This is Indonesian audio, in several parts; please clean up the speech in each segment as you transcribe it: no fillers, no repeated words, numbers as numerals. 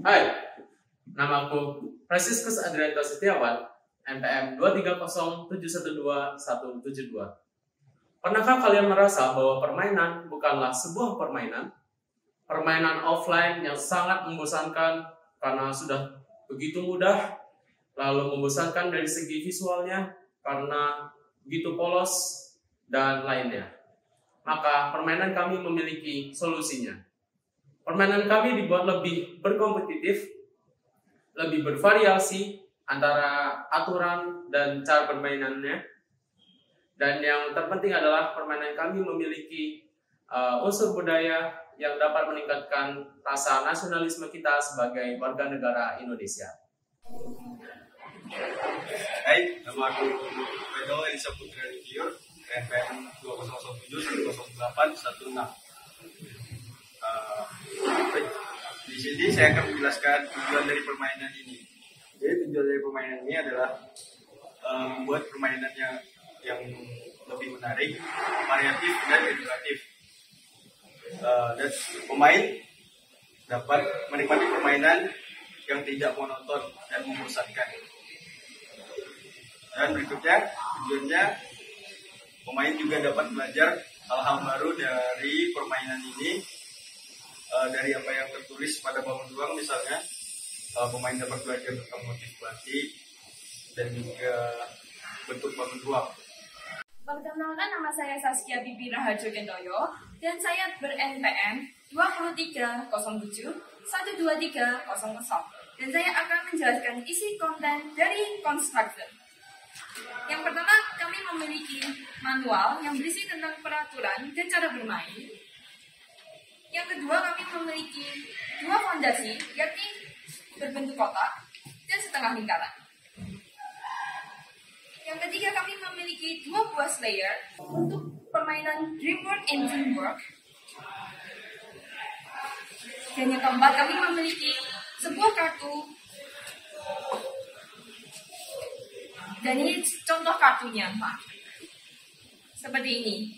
Hai, namaku Franciscus Adrianto Setiawan, NPM 230712172. Pernahkah kalian merasa bahwa permainan bukanlah sebuah permainan? Permainan offline yang sangat membosankan karena sudah begitu mudah, lalu membosankan dari segi visualnya karena begitu polos, dan lainnya. Maka permainan kami memiliki solusinya. Permainan kami dibuat lebih berkompetitif, lebih bervariasi antara aturan dan cara permainannya. Dan yang terpenting adalah permainan kami memiliki unsur budaya yang dapat meningkatkan rasa nasionalisme kita sebagai warga negara Indonesia. Hai, nama aku Pedro Elisa Putra Dikior, NPM 2017-108-16. Di sini saya akan menjelaskan tujuan dari permainan ini. Jadi tujuan dari permainan ini adalah membuat permainannya yang lebih menarik, variatif dan edukatif. Dan pemain dapat menikmati permainan yang tidak monoton dan membosankan. Dan berikutnya, tujuannya pemain juga dapat belajar hal-hal baru dari permainan ini, dari apa yang tertulis pada bangun ruang misalnya. Pemain dapat belajar tentang motif batik dan juga bentuk bangun ruang. Perkenalkan, nama saya Saskia Bibi Raharjo Kentoyo dan saya ber-NPM 2307-12300 dan saya akan menjelaskan isi konten dari Constructor. Yang pertama, kami memiliki manual yang berisi tentang peraturan dan cara bermain. Yang kedua, kami memiliki dua fondasi, yakni berbentuk kotak dan setengah lingkaran. Yang ketiga, kami memiliki dua buah slayer untuk permainan Dreamwork and Teamwork. Dan yang keempat, kami memiliki sebuah kartu. Dan ini contoh kartunya, Pak. Seperti ini.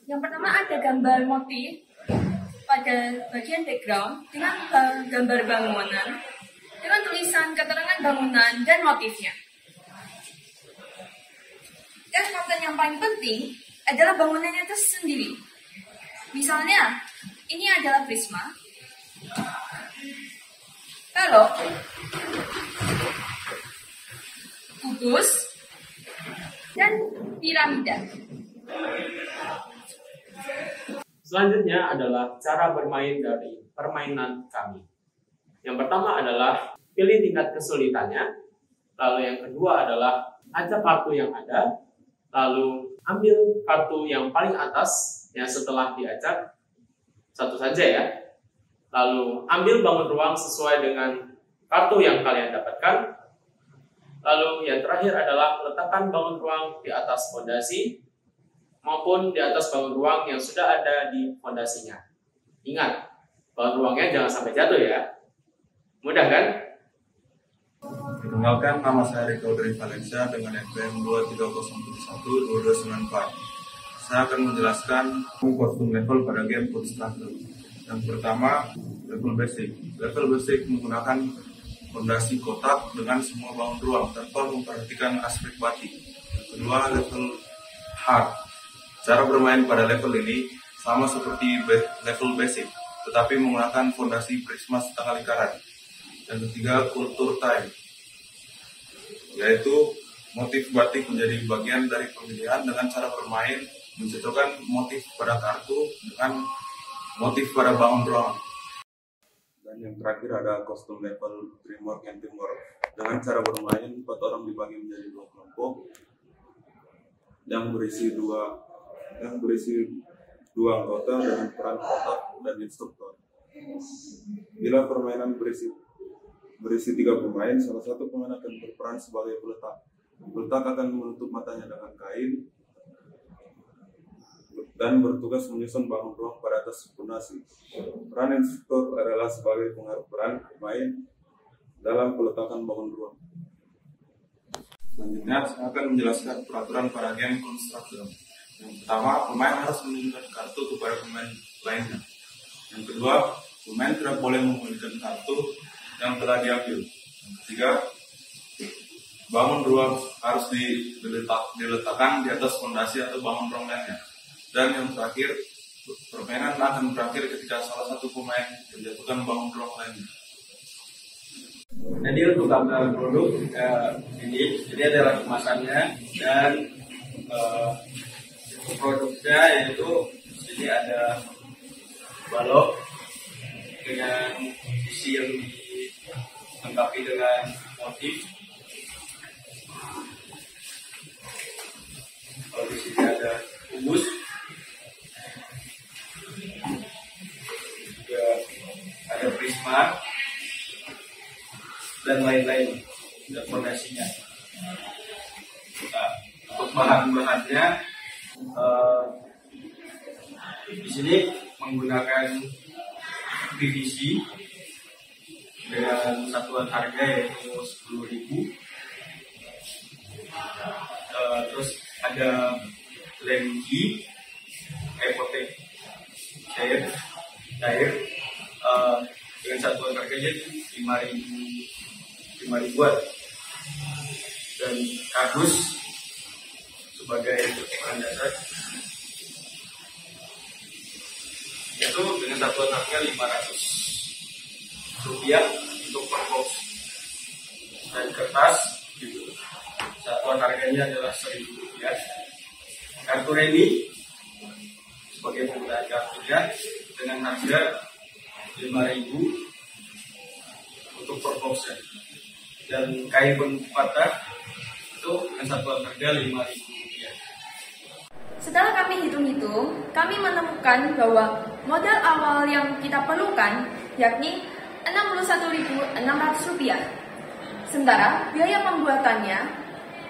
Yang pertama ada gambar motif pada bagian background dengan gambar bangunan, dengan tulisan keterangan bangunan dan motifnya. Dan konten yang paling penting adalah bangunannya itu sendiri. Misalnya, ini adalah prisma, balok, kubus, dan piramida. Selanjutnya adalah cara bermain dari permainan kami. Yang pertama adalah pilih tingkat kesulitannya, lalu yang kedua adalah acak kartu yang ada, lalu ambil kartu yang paling atas yang setelah diacak, satu saja ya. Lalu ambil bangun ruang sesuai dengan kartu yang kalian dapatkan. Lalu yang terakhir adalah letakkan bangun ruang di atas fondasi maupun di atas bangun ruang yang sudah ada di fondasinya. Ingat, bangun ruangnya jangan sampai jatuh ya. Mudah kan? Perkenalkan, nama saya Rico dari Valencia dengan NPM 23071-2294. Saya akan menjelaskan kostum level pada game Constructor. Yang pertama, level basic. Level basic menggunakan fondasi kotak dengan semua bangun ruang tanpa memperhatikan aspek batik. Yang kedua, level hard. Cara bermain pada level ini sama seperti level basic, tetapi menggunakan fondasi prisma setengah lingkaran. Yang ketiga, kultur time, yaitu motif batik menjadi bagian dari pemilihan dengan cara bermain mencocokkan motif pada kartu dengan motif pada bangun ruang. Dan yang terakhir ada kostum level Dreamwork and Teamwork. Dengan cara bermain, 4 orang dibagi menjadi 2 kelompok yang berisi dua anggota dengan peran kotak dan instruktur. Bila permainan berisi 3 pemain, salah satu pemain akan berperan sebagai peletak. Peletak akan menutup matanya dengan kain dan bertugas menyusun bangun ruang pada atas fondasi. Peran instruktur adalah sebagai pengaruh peran pemain dalam peletakan bangun ruang. Selanjutnya, saya akan menjelaskan peraturan pada game Constructor. Yang pertama, pemain harus menunjukkan kartu kepada pemain lainnya. Yang kedua, pemain tidak boleh memiliki kartu yang telah diambil. Yang ketiga, bangun ruang harus diletakkan di atas fondasi atau bangun ruang lainnya. Dan yang terakhir, permainan akan berakhir ketika salah satu pemain menjatuhkan bangun ruang lainnya. Jadi untuk gambar produk ini, jadi adalah kemasannya dan produknya, yaitu sini ada balok dengan isi yang dilengkapi dengan motif. Kalau di sini ada kubus, juga ada prisma dan lain-lain, dan fondasinya. Nah, untuk bahan-bahannya di sini menggunakan PVC dengan satuan harga yaitu 10.000. Terus ada lem-G, epotek cair dengan satuan harganya 5.000-an, dan kardus sebagai bahan dasar itu dengan satuan harga Rp500 untuk per box, dan kertas gitu, satuan harganya adalah Rp1.000. Kartu remi sebagai penggunaan kartunya dengan harga Rp5.000 untuk per box, dan kain patah itu dengan satuan harga Rp5.000. Setelah kami hitung-hitung, kami menemukan bahwa modal awal yang kita perlukan yakni Rp61.600. Sementara biaya pembuatannya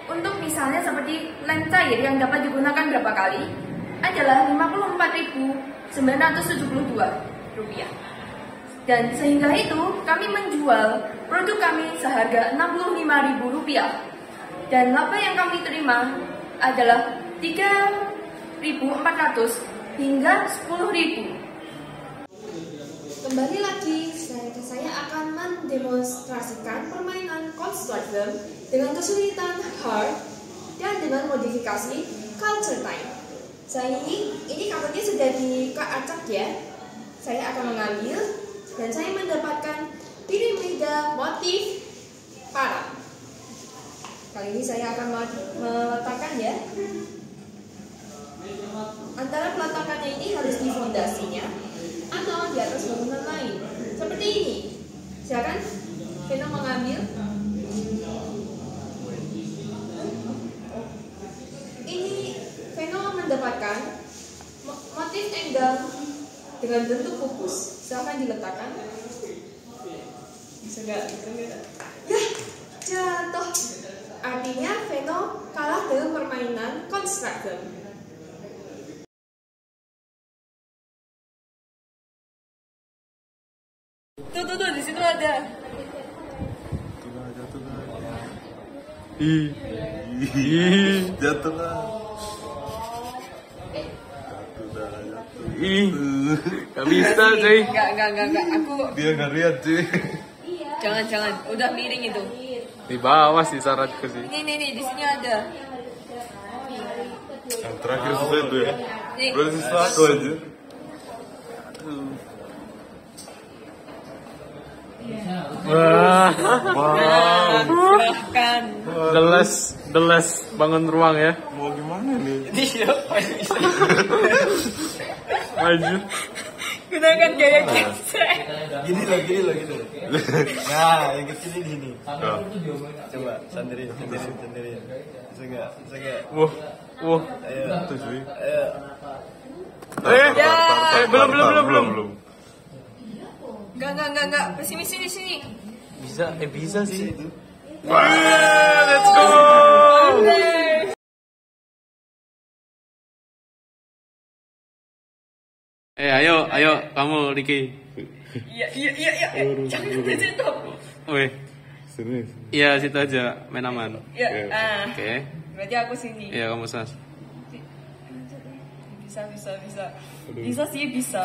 untuk misalnya seperti lem cair yang dapat digunakan berapa kali adalah Rp54.972. Dan sehingga itu kami menjual produk kami seharga Rp65.000, dan laba yang kami terima adalah Rp3.400 hingga Rp10.000. Kembali lagi, saya akan mendemonstrasikan permainan Constructor dengan kesulitan hard dan dengan modifikasi culture time. Saya ini kartunya sudah diacak ya. Saya akan mengambil dan saya mendapatkan piramida motif parang. Kali ini saya akan meletakkan ya. Antara peletakannya ini harus di fondasinya atau di atas bangunan lain, seperti ini. Silakan Veno mengambil. Ini Veno mendapatkan motif enggal dengan bentuk kubus. Silakan diletakkan. Bisa nggak? Ya, jatuh. Artinya Veno kalah dengan permainan Constructor. Tuh, di situ ada. Jatuh lah. Gak bisa cuy. Enggak. Aku Dia nggak lihat cuy. jangan. Udah miring itu. Di bawah sih syaratku sih. Nih, di sini ada. Yang terakhir susah itu ya. Nih. Berarti satu aja. Wah, Silahkan. the last bangun ruang ya. Mau gimana nih? Maju. Gunakan gaya gesek. Gini lagi. Nah, yang kecil ini. Coba sandirin. Bisa nggak? Wah. Ayo. Tuh cuy. Ayo. Belum. Enggak. Sini. Bisa sih. Wah, Let's go. Ayo, kamu Ricky. Iya. Jangan ke situ. Weh, serius. iya situ aja, main aman. Iya. Oke. Berarti aku sini. Iya kamu sas. Bisa sih, bisa.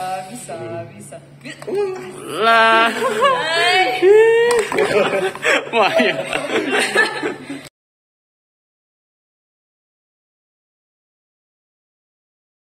Lah. Hai. Wah, ya.